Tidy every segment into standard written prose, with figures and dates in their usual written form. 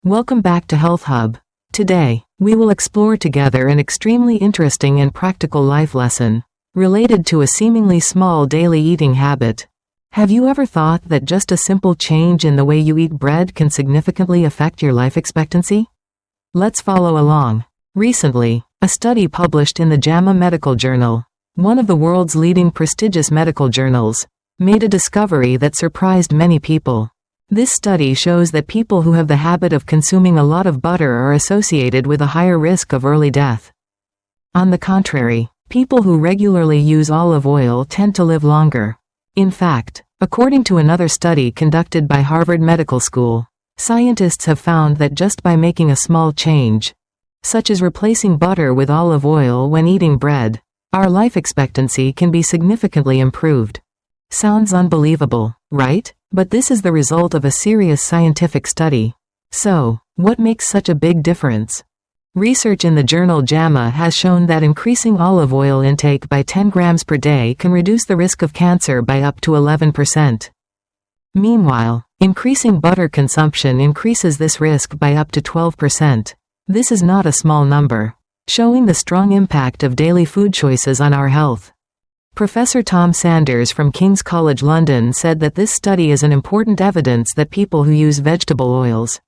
Welcome back to Health Hub. Today, we will explore together an extremely interesting and practical life lesson related to a seemingly small daily eating habit. Have you ever thought that just a simple change in the way you eat bread can significantly affect your life expectancy? Let's follow along. Recently, a study published in the JAMA Medical Journal, one of the world's leading prestigious medical journals, made a discovery that surprised many people. This study shows that people who have the habit of consuming a lot of butter are associated with a higher risk of early death. On the contrary, people who regularly use olive oil tend to live longer. In fact, according to another study conducted by Harvard Medical School, scientists have found that just by making a small change, such as replacing butter with olive oil when eating bread, our life expectancy can be significantly improved. Sounds unbelievable, right? But this is the result of a serious scientific study. So, what makes such a big difference? Research in the journal JAMA has shown that increasing olive oil intake by 10 grams per day can reduce the risk of cancer by up to 11%. Meanwhile, increasing butter consumption increases this risk by up to 12%. This is not a small number, showing the strong impact of daily food choices on our health. Professor Tom Sanders from King's College London said that this study is an important evidence that people who use vegetable oils,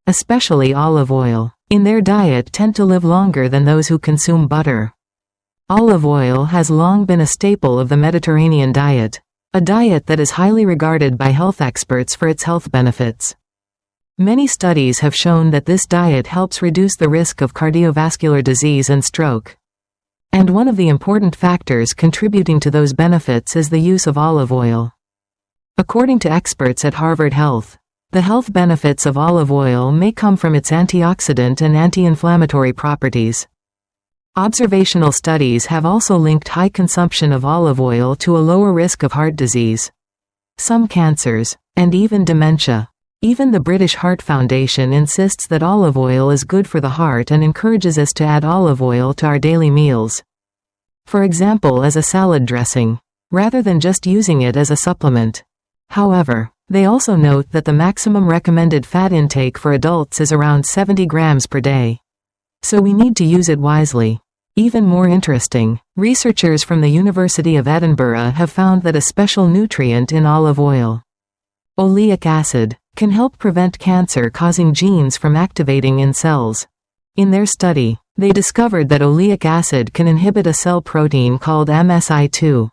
especially olive oil, in their diet tend to live longer than those who consume butter. Olive oil has long been a staple of the Mediterranean diet, a diet that is highly regarded by health experts for its health benefits. Many studies have shown that this diet helps reduce the risk of cardiovascular disease and stroke. And one of the important factors contributing to those benefits is the use of olive oil. According to experts at Harvard Health, the health benefits of olive oil may come from its antioxidant and anti-inflammatory properties. Observational studies have also linked high consumption of olive oil to a lower risk of heart disease, some cancers, and even dementia. Even the British Heart Foundation insists that olive oil is good for the heart and encourages us to add olive oil to our daily meals. For example, as a salad dressing, rather than just using it as a supplement. However, they also note that the maximum recommended fat intake for adults is around 70 grams per day. So we need to use it wisely. Even more interesting, researchers from the University of Edinburgh have found that a special nutrient in olive oil, oleic acid, can help prevent cancer-causing genes from activating in cells. In their study, they discovered that oleic acid can inhibit a cell protein called MSI2,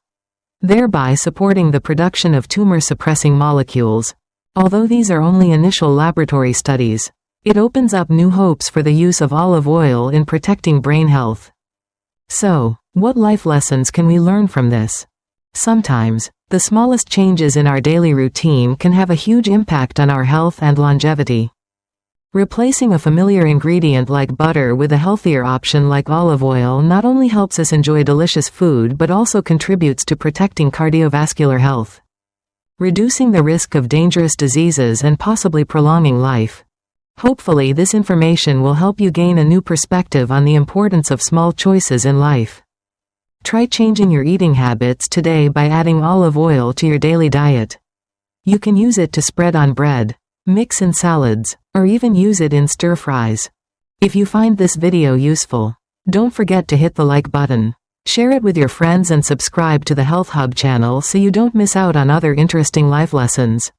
thereby supporting the production of tumor-suppressing molecules. Although these are only initial laboratory studies, it opens up new hopes for the use of olive oil in protecting brain health. So, what life lessons can we learn from this? Sometimes, the smallest changes in our daily routine can have a huge impact on our health and longevity. Replacing a familiar ingredient like butter with a healthier option like olive oil not only helps us enjoy delicious food but also contributes to protecting cardiovascular health, reducing the risk of dangerous diseases and possibly prolonging life. Hopefully this information will help you gain a new perspective on the importance of small choices in life. Try changing your eating habits today by adding olive oil to your daily diet. You can use it to spread on bread, mix in salads, or even use it in stir-fries. If you find this video useful, don't forget to hit the like button, share it with your friends and subscribe to the Health Hub channel so you don't miss out on other interesting life lessons.